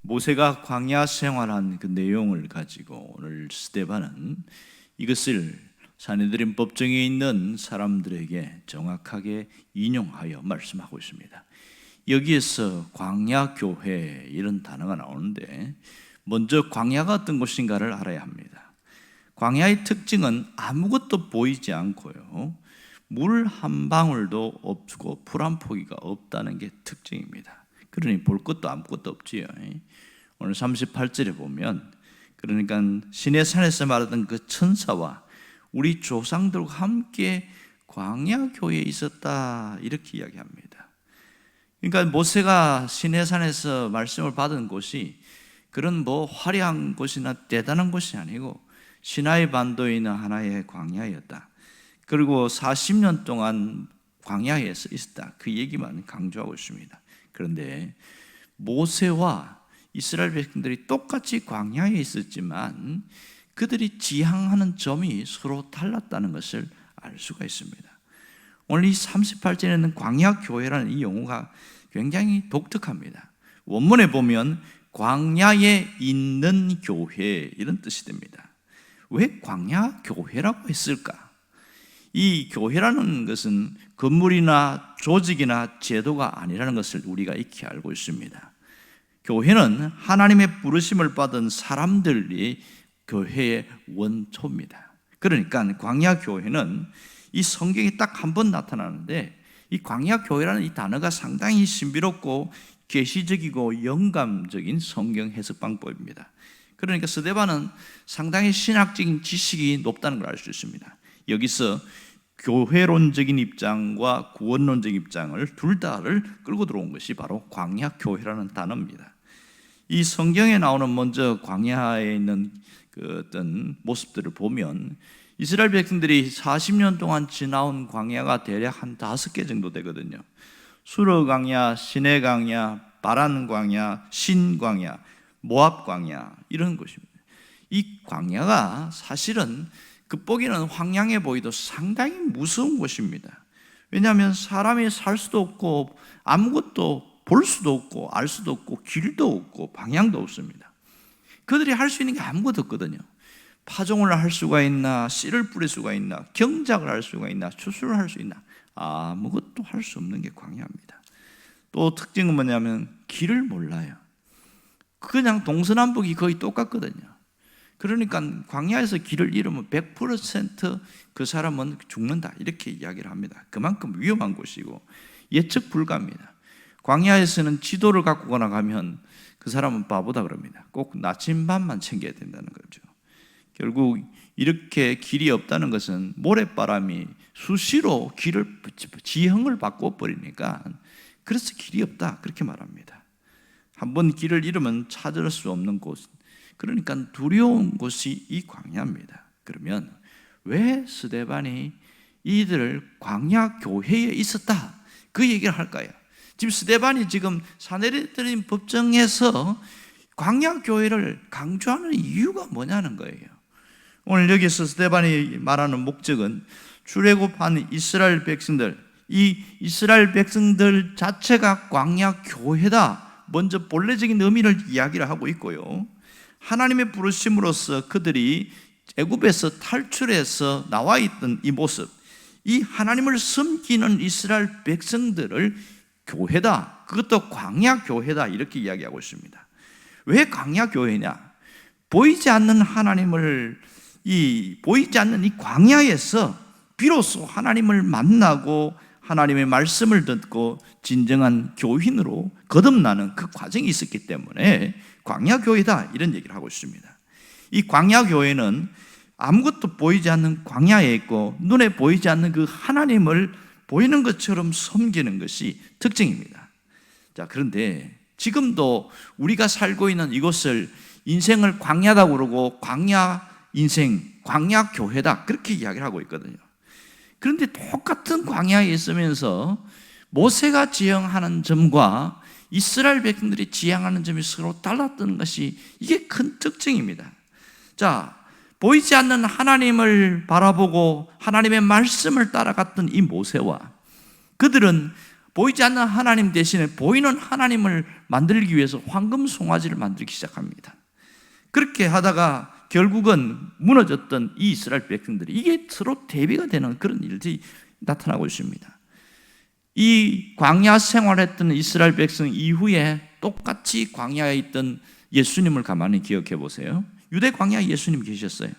모세가 광야 생활한 그 내용을 가지고 오늘 스데반은 이것을 사내들인 법정에 있는 사람들에게 정확하게 인용하여 말씀하고 있습니다. 여기에서 광야 교회 이런 단어가 나오는데 먼저 광야가 어떤 곳인가를 알아야 합니다. 광야의 특징은 아무것도 보이지 않고요, 물 한 방울도 없고 풀 한 포기가 없다는 게 특징입니다. 그러니 볼 것도 아무것도 없지요. 오늘 38절에 보면, 그러니까 시내산에서 말하던 그 천사와 우리 조상들과 함께 광야 교회에 있었다, 이렇게 이야기합니다. 그러니까 모세가 시내산에서 말씀을 받은 곳이 그런 화려한 곳이나 대단한 곳이 아니고 시나이 반도에 있는 하나의 광야였다. 그리고 40년 동안 광야에서 있었다, 그 얘기만 강조하고 있습니다. 그런데 모세와 이스라엘 백성들이 똑같이 광야에 있었지만 그들이 지향하는 점이 서로 달랐다는 것을 알 수가 있습니다. 오늘 이 38절에는 광야 교회라는 이 용어가 굉장히 독특합니다. 원문에 보면 광야에 있는 교회, 이런 뜻이 됩니다. 왜 광야 교회라고 했을까? 이 교회라는 것은 건물이나 조직이나 제도가 아니라는 것을 우리가 익히 알고 있습니다. 교회는 하나님의 부르심을 받은 사람들이 교회의 원초입니다. 그러니까 광야 교회는 이 성경에 딱 한 번 나타나는데, 이 광야 교회라는 이 단어가 상당히 신비롭고 계시적이고 영감적인 성경 해석 방법입니다. 그러니까 스데반은 상당히 신학적인 지식이 높다는 걸 알 수 있습니다. 여기서 교회론적인 입장과 구원론적 입장을 둘 다를 끌고 들어온 것이 바로 광야 교회라는 단어입니다. 이 성경에 나오는 먼저 광야에 있는 그 어떤 모습들을 보면 이스라엘 백성들이 40년 동안 지나온 광야가 대략 한 5개 정도 되거든요. 수르 광야, 시내 광야, 바란 광야, 신 광야, 모압 광야, 이런 것입니다. 이 광야가 사실은 겉보기는 황량해 보이도 상당히 무서운 곳입니다. 왜냐하면 사람이 살 수도 없고 아무것도 볼 수도 없고 알 수도 없고 길도 없고 방향도 없습니다. 그들이 할 수 있는 게 아무것도 없거든요. 파종을 할 수가 있나, 씨를 뿌릴 수가 있나, 경작을 할 수가 있나, 추수를 할 수 있나, 아무것도 할 수 없는 게 광야입니다. 또 특징은 뭐냐면 길을 몰라요. 그냥 동서남북이 거의 똑같거든요. 그러니까 광야에서 길을 잃으면 100% 그 사람은 죽는다, 이렇게 이야기를 합니다. 그만큼 위험한 곳이고 예측 불가합니다. 광야에서는 지도를 갖고 가면 그 사람은 바보다 그럽니다. 꼭 나침반만 챙겨야 된다는 거죠. 결국 이렇게 길이 없다는 것은 모래바람이 수시로 길을 지형을 바꿔버리니까 그래서 길이 없다, 그렇게 말합니다. 한번 길을 잃으면 찾을 수 없는 곳, 그러니까 두려운 곳이 이 광야입니다. 그러면 왜 스데반이 이들을 광야 교회에 있었다, 그 얘기를 할까요? 지금 스데반이 지금 사내들인 법정에서 광야 교회를 강조하는 이유가 뭐냐는 거예요. 오늘 여기서 스데반이 말하는 목적은 출애굽한 이스라엘 백성들, 이 이스라엘 백성들 자체가 광야 교회다, 먼저 본래적인 의미를 이야기를 하고 있고요, 하나님의 부르심으로써 그들이 애굽에서 탈출해서 나와 있던 이 모습, 이 하나님을 섬기는 이스라엘 백성들을 교회다, 그것도 광야 교회다, 이렇게 이야기하고 있습니다. 왜 광야 교회냐? 보이지 않는 하나님을, 보이지 않는 이 광야에서 비로소 하나님을 만나고 하나님의 말씀을 듣고 진정한 교인으로 거듭나는 그 과정이 있었기 때문에 광야 교회다, 이런 얘기를 하고 있습니다. 이 광야 교회는 아무것도 보이지 않는 광야에 있고 눈에 보이지 않는 그 하나님을 보이는 것처럼 섬기는 것이 특징입니다. 자, 그런데 지금도 우리가 살고 있는 이곳을 인생을 광야다 그러고 광야 인생, 광야 교회다, 그렇게 이야기를 하고 있거든요. 그런데 똑같은 광야에 있으면서 모세가 지향하는 점과 이스라엘 백성들이 지향하는 점이 서로 달랐던 것이 이게 큰 특징입니다. 자, 보이지 않는 하나님을 바라보고 하나님의 말씀을 따라갔던 이 모세와 그들은 보이지 않는 하나님 대신에 보이는 하나님을 만들기 위해서 황금 송아지를 만들기 시작합니다. 그렇게 하다가 결국은 무너졌던 이 이스라엘 백성들이 이게 서로 대비가 되는 그런 일들이 나타나고 있습니다. 이 광야 생활했던 이스라엘 백성 이후에 똑같이 광야에 있던 예수님을 가만히 기억해 보세요. 유대 광야에 예수님 계셨어요.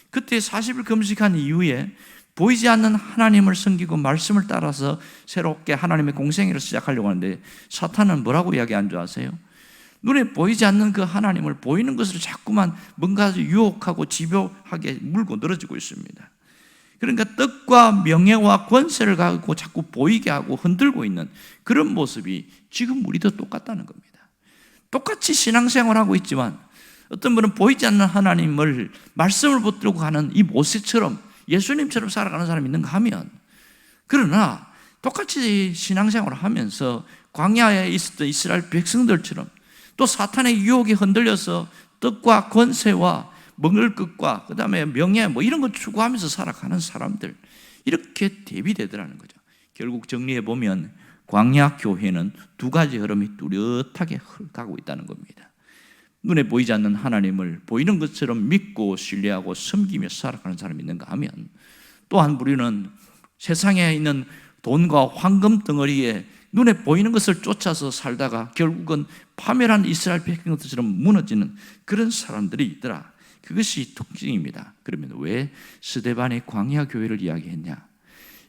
그때 40일 금식한 이후에 보이지 않는 하나님을 섬기고 말씀을 따라서 새롭게 하나님의 공생애를 시작하려고 하는데 사탄은 뭐라고 이야기한 줄 아세요? 눈에 보이지 않는 그 하나님을 보이는 것을 자꾸만 뭔가 유혹하고 집요하게 물고 늘어지고 있습니다. 그러니까 뜻과 명예와 권세를 갖고 자꾸 보이게 하고 흔들고 있는 그런 모습이 지금 우리도 똑같다는 겁니다. 똑같이 신앙생활하고 있지만 어떤 분은 보이지 않는 하나님을 말씀을 붙들고 가는 이 모세처럼 예수님처럼 살아가는 사람이 있는가 하면, 그러나 똑같이 신앙생활을 하면서 광야에 있었던 이스라엘 백성들처럼 또 사탄의 유혹에 흔들려서 뜻과 권세와 먹을 것과 그 다음에 명예 이런 걸 추구하면서 살아가는 사람들, 이렇게 대비되더라는 거죠. 결국 정리해 보면 광야 교회는 두 가지 흐름이 뚜렷하게 가고 있다는 겁니다. 눈에 보이지 않는 하나님을 보이는 것처럼 믿고 신뢰하고 섬기며 살아가는 사람이 있는가 하면, 또한 우리는 세상에 있는 돈과 황금 덩어리에 눈에 보이는 것을 쫓아서 살다가 결국은 파멸한 이스라엘 백성들처럼 무너지는 그런 사람들이 있더라. 그것이 특징입니다. 그러면 왜 스데반의 광야 교회를 이야기했냐?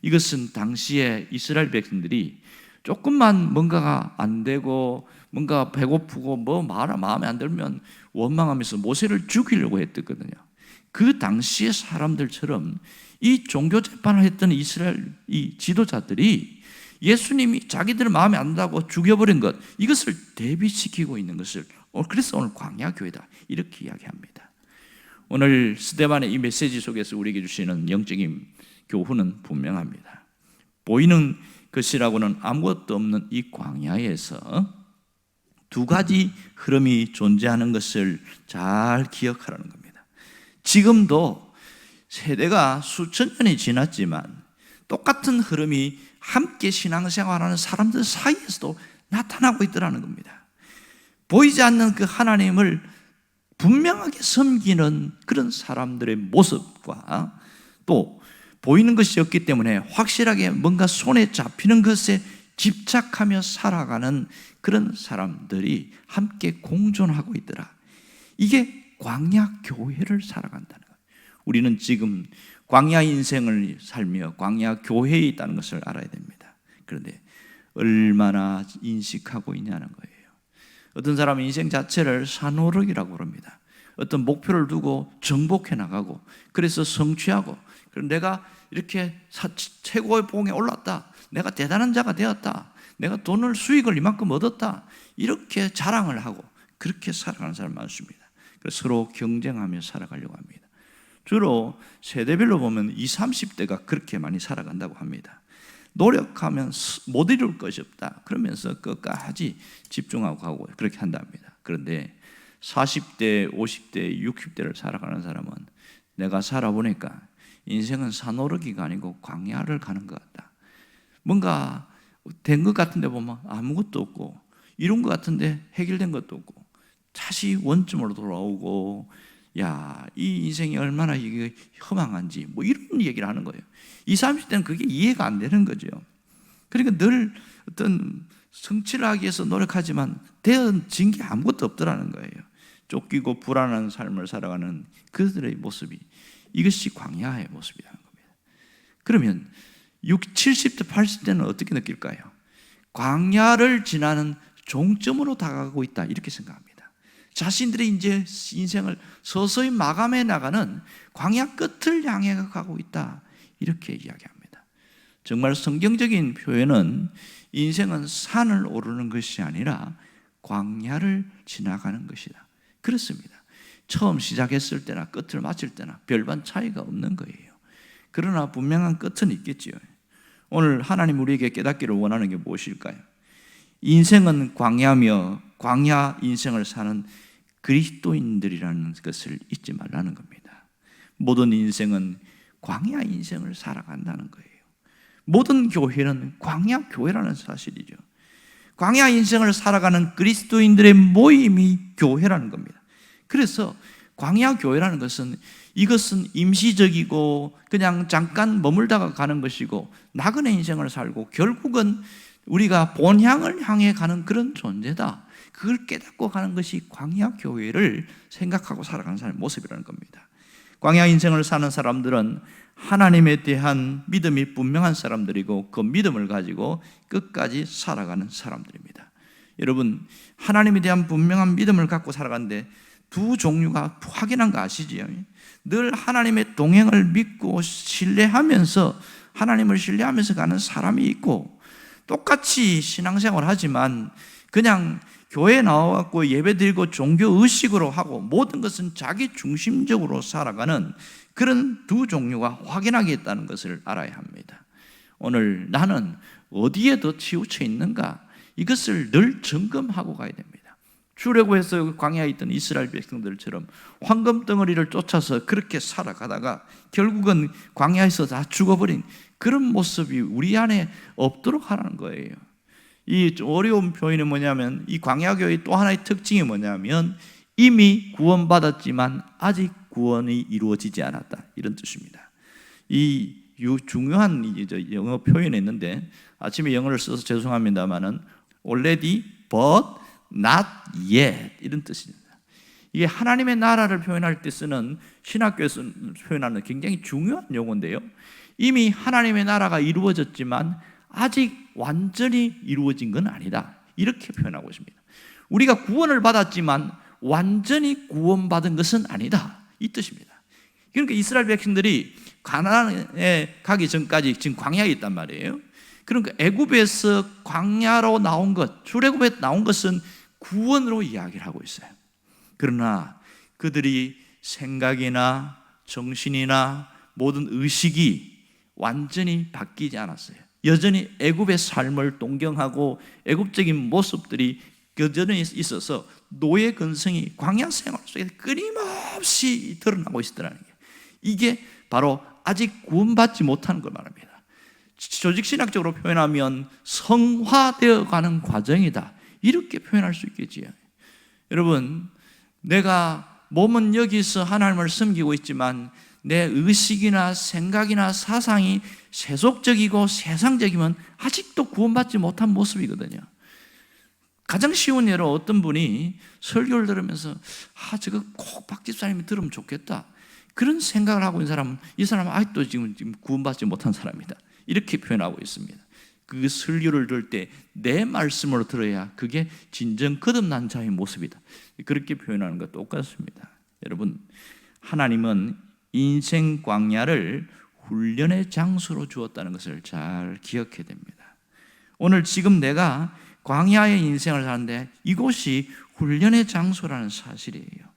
이것은 당시에 이스라엘 백성들이 조금만 뭔가가 안 되고 뭔가 배고프고 마음에 안 들면 원망하면서 모세를 죽이려고 했거든요. 그 당시의 사람들처럼 이 종교 재판을 했던 이스라엘 이 지도자들이 예수님이 자기들 마음에 안 든다고 죽여버린 것, 이것을 대비시키고 있는 것을, 그래서 오늘 광야 교회다 이렇게 이야기합니다. 오늘 스데반의 이 메시지 속에서 우리에게 주시는 영적인 교훈은 분명합니다. 보이는 것이라고는 아무것도 없는 이 광야에서 두 가지 흐름이 존재하는 것을 잘 기억하라는 겁니다. 지금도 세대가 수천 년이 지났지만 똑같은 흐름이 함께 신앙생활하는 사람들 사이에서도 나타나고 있더라는 겁니다. 보이지 않는 그 하나님을 분명하게 섬기는 그런 사람들의 모습과 또 보이는 것이 없기 때문에 확실하게 뭔가 손에 잡히는 것에 집착하며 살아가는 그런 사람들이 함께 공존하고 있더라. 이게 광야 교회를 살아간다는 거예요. 우리는 지금 광야 인생을 살며 광야 교회에 있다는 것을 알아야 됩니다. 그런데 얼마나 인식하고 있냐는 거예요. 어떤 사람은 인생 자체를 산오르기라고 그럽니다. 어떤 목표를 두고 정복해 나가고, 그래서 성취하고, 그럼 내가 이렇게 최고의 봉에 올랐다, 내가 대단한 자가 되었다, 내가 돈을 수익을 이만큼 얻었다, 이렇게 자랑을 하고 그렇게 살아가는 사람 많습니다. 그래서 서로 경쟁하며 살아가려고 합니다. 주로 세대별로 보면 20, 30대가 그렇게 많이 살아간다고 합니다. 노력하면 못 이룰 것이 없다 그러면서 끝까지 집중하고 가고 그렇게 한답니다. 그런데 40대, 50대, 60대를 살아가는 사람은 내가 살아보니까 인생은 산오르기가 아니고 광야를 가는 것 같다. 뭔가 된 것 같은데 보면 아무것도 없고, 이룬 것 같은데 해결된 것도 없고, 다시 원점으로 돌아오고, 야, 이 인생이 얼마나 이게 허망한지 이런 얘기를 하는 거예요. 20, 30대는 그게 이해가 안 되는 거죠. 그러니까 늘 어떤 성취를 하기 위해서 노력하지만 되어진 게 아무것도 없더라는 거예요. 쫓기고 불안한 삶을 살아가는 그들의 모습이, 이것이 광야의 모습이라는 겁니다. 그러면 60, 70대, 80대는 어떻게 느낄까요? 광야를 지나는 종점으로 다가가고 있다 이렇게 생각합니다. 자신들이 이제 인생을 서서히 마감해 나가는 광야 끝을 향해 가고 있다 이렇게 이야기합니다. 정말 성경적인 표현은 인생은 산을 오르는 것이 아니라 광야를 지나가는 것이다. 그렇습니다. 처음 시작했을 때나 끝을 마칠 때나 별반 차이가 없는 거예요. 그러나 분명한 끝은 있겠지요. 오늘 하나님 우리에게 깨닫기를 원하는 게 무엇일까요? 인생은 광야며 광야 인생을 사는 그리스도인들이라는 것을 잊지 말라는 겁니다. 모든 인생은 광야 인생을 살아간다는 거예요. 모든 교회는 광야 교회라는 사실이죠. 광야 인생을 살아가는 그리스도인들의 모임이 교회라는 겁니다. 그래서 광야 교회라는 것은 이것은 임시적이고 그냥 잠깐 머물다가 가는 것이고 나그네 인생을 살고 결국은 우리가 본향을 향해 가는 그런 존재다. 그걸 깨닫고 가는 것이 광야 교회를 생각하고 살아가는 사람의 모습이라는 겁니다. 광야 인생을 사는 사람들은 하나님에 대한 믿음이 분명한 사람들이고 그 믿음을 가지고 끝까지 살아가는 사람들입니다. 여러분, 하나님에 대한 분명한 믿음을 갖고 살아가는데 두 종류가 확인한 거 아시지요? 늘 하나님의 동행을 믿고 신뢰하면서 하나님을 신뢰하면서 가는 사람이 있고, 똑같이 신앙생활을 하지만 그냥 교회에 나와갖고 예배 드리고 종교 의식으로 하고 모든 것은 자기 중심적으로 살아가는 그런 두 종류가 확연하게 있다는 것을 알아야 합니다. 오늘 나는 어디에 더 치우쳐 있는가? 이것을 늘 점검하고 가야 됩니다. 출애굽에서 광야에 있던 이스라엘 백성들처럼 황금 덩어리를 쫓아서 그렇게 살아가다가 결국은 광야에서 다 죽어버린 그런 모습이 우리 안에 없도록 하라는 거예요. 이 어려운 표현이 뭐냐면, 이 광야교회의 또 하나의 특징이 뭐냐면 이미 구원받았지만 아직 구원이 이루어지지 않았다, 이런 뜻입니다. 이 중요한 영어 표현이 있는데 아침에 영어를 써서 죄송합니다만은 already but not yet, 이런 뜻입니다. 이게 하나님의 나라를 표현할 때 쓰는, 신학교에서 표현하는 굉장히 중요한 용어인데요, 이미 하나님의 나라가 이루어졌지만 아직 완전히 이루어진 건 아니다, 이렇게 표현하고 있습니다. 우리가 구원을 받았지만 완전히 구원받은 것은 아니다, 이 뜻입니다. 그러니까 이스라엘 백성들이 가나안에 가기 전까지 지금 광야에 있단 말이에요. 그러니까 애굽에서 광야로 나온 것, 출애굽에 나온 것은 구원으로 이야기를 하고 있어요. 그러나 그들이 생각이나 정신이나 모든 의식이 완전히 바뀌지 않았어요. 여전히 애굽의 삶을 동경하고 애굽적인 모습들이 여전히 있어서 노예 근성이 광야 생활 속에 끊임없이 드러나고 있더라는 게, 이게 바로 아직 구원받지 못하는 걸 말합니다. 조직신학적으로 표현하면 성화되어 가는 과정이다, 이렇게 표현할 수 있겠지요. 여러분, 내가 몸은 여기서 하나님을 섬기고 있지만 내 의식이나 생각이나 사상이 세속적이고 세상적이면 아직도 구원받지 못한 모습이거든요. 가장 쉬운 예로 어떤 분이 설교를 들으면서 저거 꼭 박 집사님이 들으면 좋겠다, 그런 생각을 하고 있는 사람은 이 사람은 아직도 지금 구원받지 못한 사람이다, 이렇게 표현하고 있습니다. 그 설교를 들을 때 내 말씀으로 들어야 그게 진정 거듭난 자의 모습이다, 그렇게 표현하는 것 똑같습니다. 여러분, 하나님은 인생 광야를 훈련의 장소로 주었다는 것을 잘 기억해야 됩니다. 오늘 지금 내가 광야의 인생을 사는데 이곳이 훈련의 장소라는 사실이에요.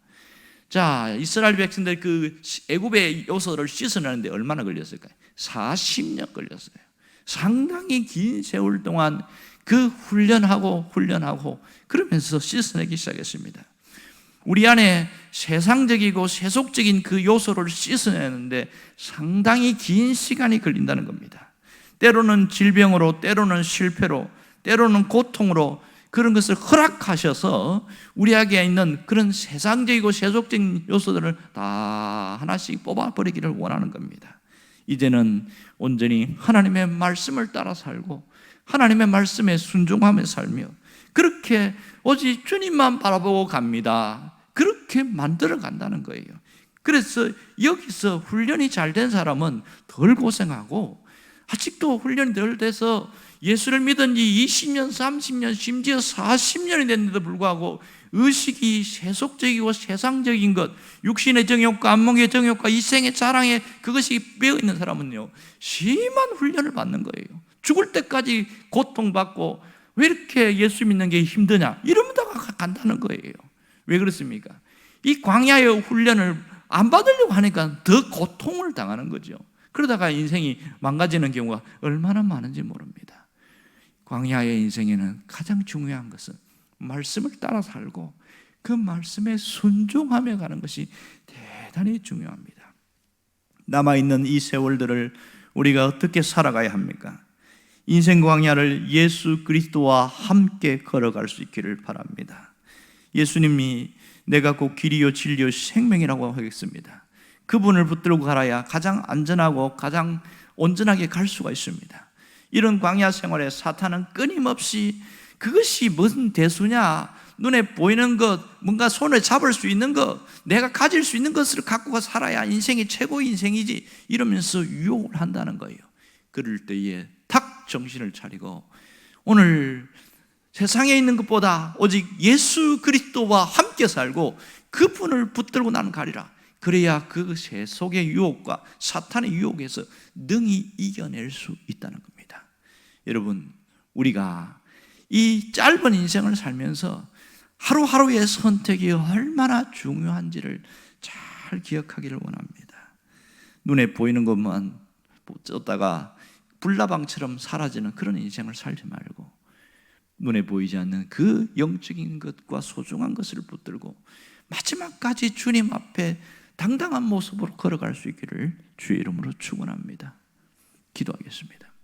자, 이스라엘 백성들 그 애굽의 요소를 씻어내는데 얼마나 걸렸을까요? 40년 걸렸어요. 상당히 긴 세월 동안 그 훈련하고 그러면서 씻어내기 시작했습니다. 우리 안에 세상적이고 세속적인 그 요소를 씻어내는데 상당히 긴 시간이 걸린다는 겁니다. 때로는 질병으로, 때로는 실패로, 때로는 고통으로 그런 것을 허락하셔서 우리에게 있는 그런 세상적이고 세속적인 요소들을 다 하나씩 뽑아버리기를 원하는 겁니다. 이제는 온전히 하나님의 말씀을 따라 살고 하나님의 말씀에 순종하며 살며 그렇게 오직 주님만 바라보고 갑니다, 그렇게 만들어 간다는 거예요. 그래서 여기서 훈련이 잘 된 사람은 덜 고생하고, 아직도 훈련이 덜 돼서 예수를 믿은 지 20년, 30년, 심지어 40년이 됐는데도 불구하고 의식이 세속적이고 세상적인 것, 육신의 정욕과 안목의 정욕과 이생의 자랑에 그것이 빼어 있는 사람은요, 심한 훈련을 받는 거예요. 죽을 때까지 고통받고 왜 이렇게 예수 믿는 게 힘드냐 이러다가 간다는 거예요. 왜 그렇습니까? 이 광야의 훈련을 안 받으려고 하니까 더 고통을 당하는 거죠. 그러다가 인생이 망가지는 경우가 얼마나 많은지 모릅니다. 광야의 인생에는 가장 중요한 것은 말씀을 따라 살고 그 말씀에 순종하며 가는 것이 대단히 중요합니다. 남아있는 이 세월들을 우리가 어떻게 살아가야 합니까? 인생 광야를 예수 그리스도와 함께 걸어갈 수 있기를 바랍니다. 예수님이 내가 곧 길이요 진리요 생명이라고 하겠습니다. 그분을 붙들고 갈아야 가장 안전하고 가장 온전하게 갈 수가 있습니다. 이런 광야 생활에 사탄은 끊임없이 그것이 무슨 대수냐, 눈에 보이는 것, 뭔가 손에 잡을 수 있는 것, 내가 가질 수 있는 것을 갖고 살아야 인생이 최고의 인생이지, 이러면서 유혹을 한다는 거예요. 그럴 때에 탁 정신을 차리고 오늘 세상에 있는 것보다 오직 예수 그리스도와 함께 살고 그분을 붙들고 나는 가리라. 그래야 그 세속의 유혹과 사탄의 유혹에서 능히 이겨낼 수 있다는 겁니다. 여러분, 우리가 이 짧은 인생을 살면서 하루하루의 선택이 얼마나 중요한지를 잘 기억하기를 원합니다. 눈에 보이는 것만 쫓다가 불나방처럼 사라지는 그런 인생을 살지 말고 눈에 보이지 않는 그 영적인 것과 소중한 것을 붙들고 마지막까지 주님 앞에 당당한 모습으로 걸어갈 수 있기를 주의 이름으로 축원합니다. 기도하겠습니다.